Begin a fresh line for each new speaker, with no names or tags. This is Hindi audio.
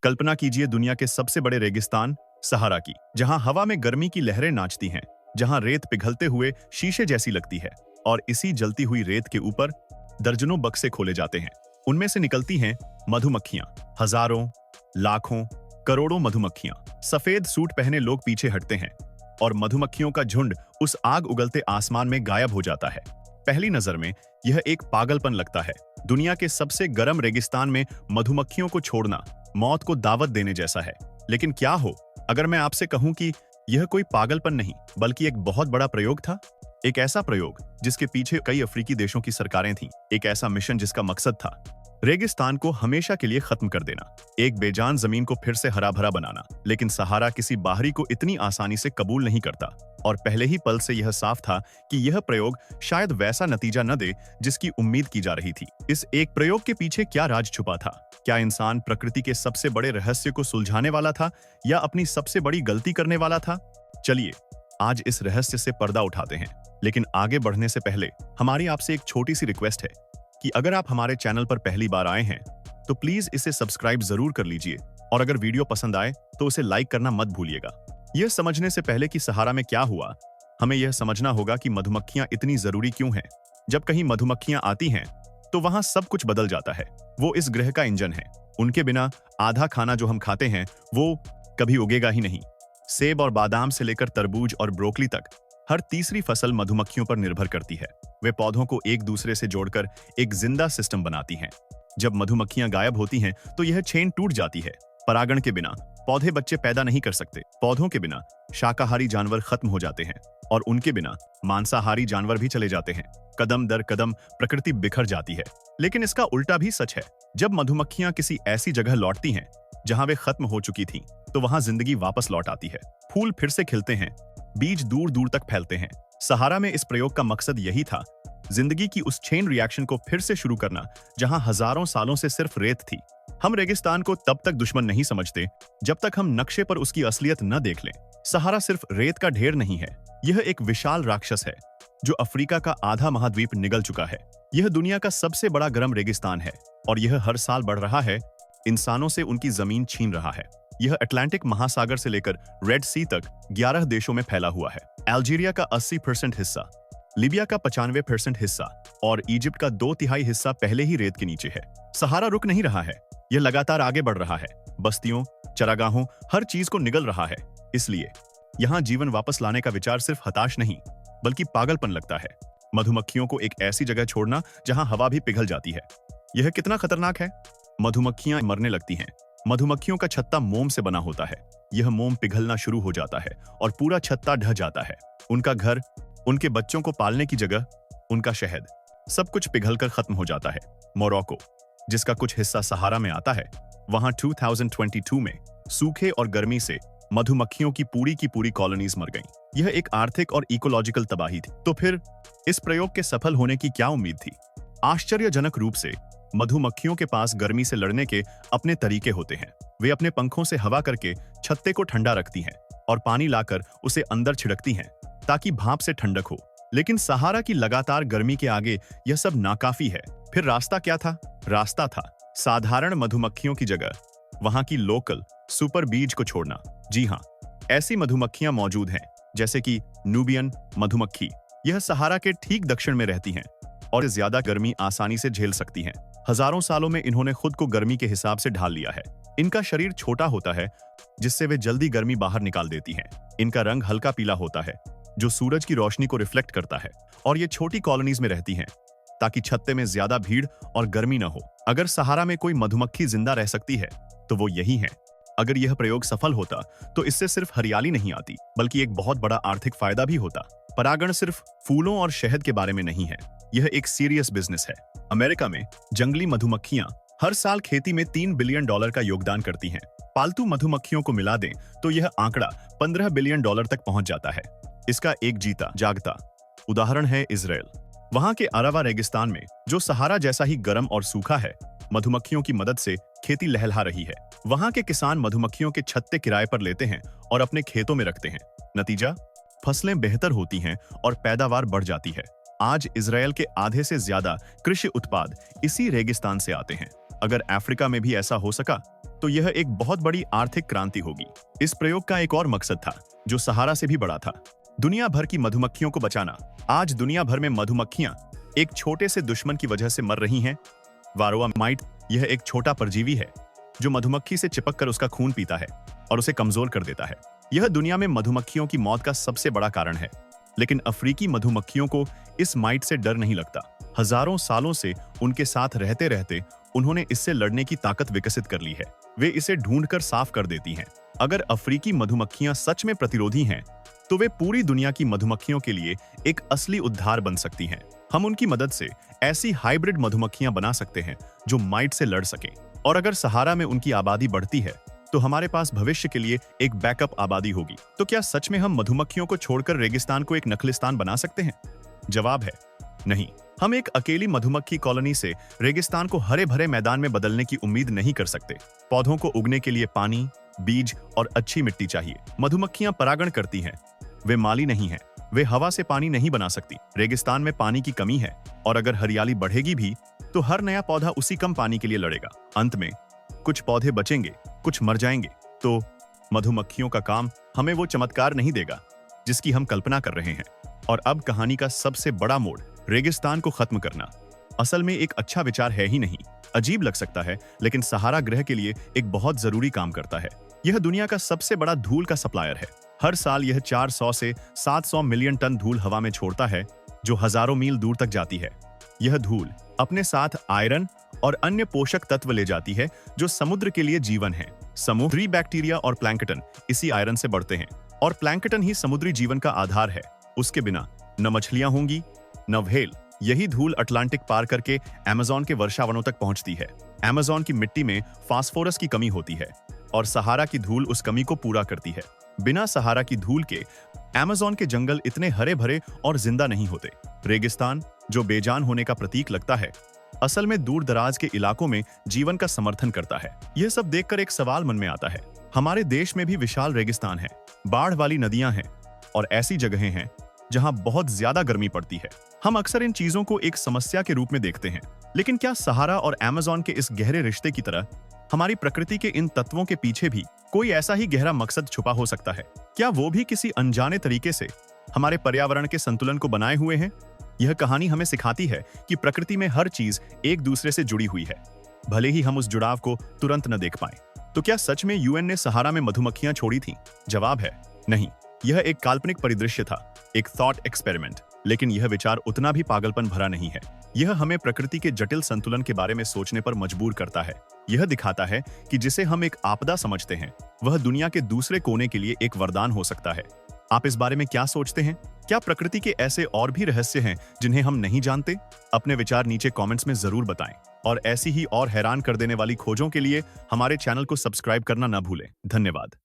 कल्पना कीजिए दुनिया के सबसे बड़े रेगिस्तान सहारा की, जहां हवा में गर्मी की लहरें नाचती हैं, जहां रेत पिघलते हुए शीशे जैसी लगती है और इसी जलती हुई रेत के ऊपर दर्जनों बक्से खोले जाते हैं। उनमें से निकलती हैं मधुमक्खियां, हजारों, लाखों, करोड़ों मधुमक्खियां। सफेद सूट पहने लोग पीछे हटते हैं और मधुमक्खियों का झुंड उस आग उगलते आसमान में गायब हो जाता है। पहली नजर में यह एक पागलपन लगता है। दुनिया के सबसे गर्म रेगिस्तान में मधुमक्खियों को छोड़ना मौत को दावत देने जैसा है। लेकिन क्या हो अगर मैं आपसे कहूं कि यह कोई पागलपन नहीं बल्कि एक बहुत बड़ा प्रयोग था। एक ऐसा प्रयोग जिसके पीछे कई अफ्रीकी देशों की सरकारें थीं। एक ऐसा मिशन जिसका मकसद था रेगिस्तान को हमेशा के लिए खत्म कर देना, एक बेजान जमीन को फिर से हरा भरा बनाना। लेकिन सहारा किसी बाहरी को इतनी आसानी से कबूल नहीं करता और पहले ही पल से यह साफ था कि यह प्रयोग शायद वैसा नतीजा न दे जिसकी उम्मीद की जा रही थी। इस एक प्रयोग के पीछे क्या राज छुपा था? क्या इंसान प्रकृति के सबसे बड़े रहस्य को सुलझाने वाला था या अपनी सबसे बड़ी गलती करने वाला था? चलिए आज इस रहस्य से पर्दा उठाते हैं। लेकिन आगे बढ़ने से पहले हमारी आपसे एक छोटी सी रिक्वेस्ट है कि अगर आप हमारे चैनल पर पहली बार आए हैं तो प्लीज इसे सब्सक्राइब जरूर कर लीजिए और अगर वीडियो पसंद आए तो उसे लाइक करना मत भूलिएगा। यह समझने से पहले कि सहारा में क्या हुआ, हमें यह समझना होगा कि मधुमक्खियां इतनी जरूरी क्यों हैं। जब कहीं मधुमक्खियां आती हैं तो वहां सब कुछ बदल जाता है। वो इस ग्रह का इंजन है। उनके बिना आधा खाना जो हम खाते हैं वो कभी उगेगा ही नहीं। सेब और बादाम से लेकर तरबूज और ब्रोकली तक हर तीसरी फसल मधुमक्खियों पर निर्भर करती है। वे पौधों को एक दूसरे से जोड़कर एक जिंदा सिस्टम बनाती हैं। जब मधुमक्खियां गायब होती हैं तो यह चेन टूट जाती है। परागण के बिना पौधे बच्चे पैदा नहीं कर सकते। पौधों के बिना शाकाहारी जानवर खत्म हो जाते हैं और उनके बिना मांसाहारी जानवर भी चले जाते हैं। कदम दर कदम प्रकृति बिखर जाती है। लेकिन इसका उल्टा भी सच है। जब मधुमक्खियां किसी ऐसी जगह लौटती हैं जहां वे खत्म हो चुकी थीं, तो वहां जिंदगी वापस लौट आती है। फूल फिर से खिलते हैं, बीज दूर दूर तक फैलते हैं। सहारा में इस प्रयोग का मकसद यही था, जिंदगी की उस चेन रिएक्शन को फिर से शुरू करना जहां हजारों सालों से सिर्फ रेत थी। हम रेगिस्तान को तब तक दुश्मन नहीं समझते जब तक हम नक्शे पर उसकी असलियत न देख लें। सहारा सिर्फ रेत का ढेर नहीं है, यह एक विशाल राक्षस है जो अफ्रीका का आधा महाद्वीप निगल चुका है। यह दुनिया का सबसे बड़ा गर्म रेगिस्तान है और यह हर साल बढ़ रहा है, इंसानों से उनकी जमीन छीन रहा है। यह अटलांटिक महासागर से लेकर रेड सी तक 11 देशों में फैला हुआ है। अल्जीरिया का 80% हिस्सा, लीबिया का 95% हिस्सा और इजिप्ट का 2/3 हिस्सा पहले ही रेत के नीचे है। सहारा रुक नहीं रहा है, यह लगातार आगे बढ़ रहा है। बस्तियों, चरागाहों, हर चीज को निगल रहा है। इसलिए यहाँ जीवन वापस लाने का विचार सिर्फ हताश नहीं बल्कि पागलपन लगता है। मधुमक्खियों को एक ऐसी जगह छोड़ना जहां हवा भी पिघल जाती है, यह कितना खतरनाक है। मधुमक्खियां मरने लगती हैं। मधुमक्खियों का छत्ता मोम से बना होता है। यह मोम पिघलना शुरू हो जाता है और पूरा छत्ता ढह जाता है। उनका घर, उनके बच्चों को पालने की जगह, उनका शहद, सब कुछ पिघलकर खत्म हो जाता है। मोरक्को, जिसका कुछ हिस्सा सहारा में आता है, वहां 2022 में सूखे और गर्मी से मधुमक्खियों की पूरी कॉलोनीज मर गईं। यह एक आर्थिक और इकोलॉजिकल तबाही थी। तो फिर इस प्रयोग के सफल होने की क्या उम्मीद थी? आश्चर्यजनक रूप से मधुमक्खियों के पास गर्मी से लड़ने के अपने तरीके होते हैं। वे अपने पंखों से हवा करके छत्ते को ठंडा रखती हैं और पानी लाकर उसे अंदर छिड़कती हैं ताकि भाप से ठंडक हो। लेकिन सहारा की लगातार गर्मी के आगे यह सब नाकाफी है। फिर रास्ता क्या था? रास्ता था साधारण मधुमक्खियों की जगह वहां की लोकल सुपर बीज को छोड़ना। जी हाँ, ऐसी मधुमक्खियां मौजूद हैं जैसे कि नूबियन मधुमक्खी। यह सहारा के ठीक दक्षिण में रहती हैं और ज्यादा गर्मी आसानी से झेल सकती हैं। हजारों सालों में इन्होंने खुद को गर्मी के हिसाब से ढाल लिया है। इनका शरीर छोटा होता है जिससे वे जल्दी गर्मी बाहर निकाल देती हैं। इनका रंग हल्का पीला होता है जो सूरज की रोशनी को रिफ्लेक्ट करता है और ये छोटी कॉलोनीज में रहती हैं ताकि छत्ते में ज्यादा भीड़ और गर्मी न हो। अगर सहारा में कोई मधुमक्खी जिंदा रह सकती है तो वो यही है। अगर यह प्रयोग सफल होता तो इससे सिर्फ हरियाली नहीं आती बल्कि एक बहुत बड़ा आर्थिक फायदा भी होता। परागण सिर्फ फूलों और शहद के बारे में नहीं है, यह एक सीरियस बिजनेस है। अमेरिका में जंगली मधुमक्खियां हर साल खेती में $3 बिलियन का योगदान करती हैं। पालतू मधुमक्खियों को मिला दें तो यह आंकड़ा $15 बिलियन तक पहुंच जाता है। इसका एक जीता जागता उदाहरण है इजराइल। वहां के अरावा रेगिस्तान में, जो सहारा जैसा ही गर्म और सूखा है, मधुमक्खियों की मदद से खेती लहलहा रही है। वहां के किसान मधुमक्खियों के छत्ते किराए पर लेते हैं और अपने खेतों में रखते हैं। नतीजा, फसलें बेहतर होती हैं और पैदावार बढ़ जाती है। आज इजराइल के आधे से ज्यादा कृषि उत्पाद इसी रेगिस्तान से आते हैं। अगर अफ्रीका में भी ऐसा हो सका तो यह एक बहुत बड़ी आर्थिक क्रांति होगी। इस प्रयोग का एक और मकसद था, जो सहारा से भी बड़ा था, दुनिया भर की मधुमक्खियों को बचाना। आज दुनिया भर में मधुमक्खियां एक छोटे से दुश्मन की वजह से मर रही हैं। वारोआ माइट यह एक छोटा परजीवी है जो मधुमक्खी से चिपक कर उसका खून पीता है और उसे कमजोर कर देता है। यह दुनिया में मधुमक्खियों की मौत का सबसे बड़ा कारण है। लेकिन अफ्रीकी मधुमक्खियों को इस माइट से डर नहीं लगता। हजारों सालों से उनके साथ रहते रहते उन्होंने इससे लड़ने की ताकत विकसित कर ली है। वे इसे ढूंढकर साफ कर देती हैं। अगर अफ्रीकी मधुमक्खियां सच में प्रतिरोधी हैं, तो वे पूरी दुनिया की मधुमक्खियों के लिए एक असली उद्धार बन सकती हैं। हम उनकी मदद से ऐसी हाइब्रिड मधुमक्खियां बना सकते हैं जो माइट से लड़ सकें। और अगर सहारा में उनकी आबादी बढ़ती है, तो हमारे पास भविष्य के लिए एक बैकअप आबादी होगी। तो क्या सच में हम मधुमक्खियों को छोड़कर रेगिस्तान को एक नखलिस्तान बना सकते हैं? जवाब है नहीं। हम एक अकेली मधुमक्खी कॉलोनी से रेगिस्तान को हरे भरे मैदान में बदलने की उम्मीद नहीं कर सकते। पौधों को उगने के लिए पानी, बीज और अच्छी मिट्टी चाहिए। मधुमक्खियां परागण करती हैं, वे माली नहीं हैं। वे हवा से पानी नहीं बना सकती। रेगिस्तान में पानी की कमी है, और अगर हरियाली बढ़ेगी भी, तो हर नया पौधा उसी कम पानी के लिए लड़ेगा। अंत में कुछ पौधे बचेंगे, कुछ मर जाएंगे। तो मधुमक्खियों का काम हमें वो चमत्कार नहीं देगा जिसकी हम कल्पना कर रहे हैं। और अब कहानी का सबसे बड़ा मोड़, रेगिस्तान को खत्म करना, असल में एक अच्छा विचार है ही नहीं। अजीब लग सकता है, लेकिन सहारा ग्रह के लिए एक बहुत जरूरी काम करता है। यह दुनिया का सबसे बड़ा धूल का सप्लायर है। हर साल यह 400 से 700 मिलियन टन धूल हवा में छोड़ता है, जो हजारों मील दूर तक जाती है। यह धूल अपने साथ आयरन और अन्य पोषक तत्व ले जाती है, जो समुद्र के लिए जीवन है। समुद्री बैक्टीरिया और प्लैंकटन इसी आयरन से बढ़ते हैं, और प्लैंकटन ही समुद्री जीवन का आधार है। उसके बिना न मछलियां होंगी, न व्हेल। यही धूल अटलांटिक पार करके अमेज़न के वर्षावनों तक पहुंचती है। अमेज़न की मिट्टी में फास्फोरस की कमी होती है, और सहारा की धूल उस कमी को पूरा करती है। बिना सहारा की धूल के अमेज़न के जंगल इतने हरे भरे और जिंदा नहीं होते। रेगिस्तान, जो बेजान होने का प्रतीक लगता है, असल में दूर दराज के इलाकों में जीवन का समर्थन करता है। यह सब देखकर एक सवाल मन में आता है। हमारे देश में भी विशाल रेगिस्तान है, बाढ़ वाली नदियां हैं, और ऐसी जगहें हैं जहां बहुत ज्यादा गर्मी पड़ती है। हम अक्सर इन चीजों को एक समस्या के रूप में देखते हैं, लेकिन क्या सहारा और अमेज़न के इस गहरे रिश्ते की तरह हमारी प्रकृति के इन तत्वों के पीछे भी कोई ऐसा ही गहरा मकसद छुपा हो सकता है? क्या वो भी किसी अनजाने तरीके से हमारे पर्यावरण के संतुलन को बनाए हुए हैं? यह कहानी हमें सिखाती है कि प्रकृति में हर चीज एक दूसरे से जुड़ी हुई है, भले ही हम उस जुड़ाव को तुरंत न देख पाए। तो क्या सच में यूएन ने सहारा में मधुमक्खियां छोड़ी थीं? जवाब है नहीं। यह एक काल्पनिक परिदृश्य था, एक थॉट एक्सपेरिमेंट। लेकिन यह विचार उतना भी पागलपन भरा नहीं है। यह हमें प्रकृति के जटिल संतुलन के बारे में सोचने पर मजबूर करता है। यह दिखाता है कि जिसे हम एक आपदा समझते हैं, वह दुनिया के दूसरे कोने के लिए एक वरदान हो सकता है। आप इस बारे में क्या सोचते हैं? क्या प्रकृति के ऐसे और भी रहस्य हैं जिन्हें हम नहीं जानते? अपने विचार नीचे कमेंट्स में जरूर बताएं, और ऐसी ही और हैरान कर देने वाली खोजों के लिए हमारे चैनल को सब्सक्राइब करना न भूलें। धन्यवाद।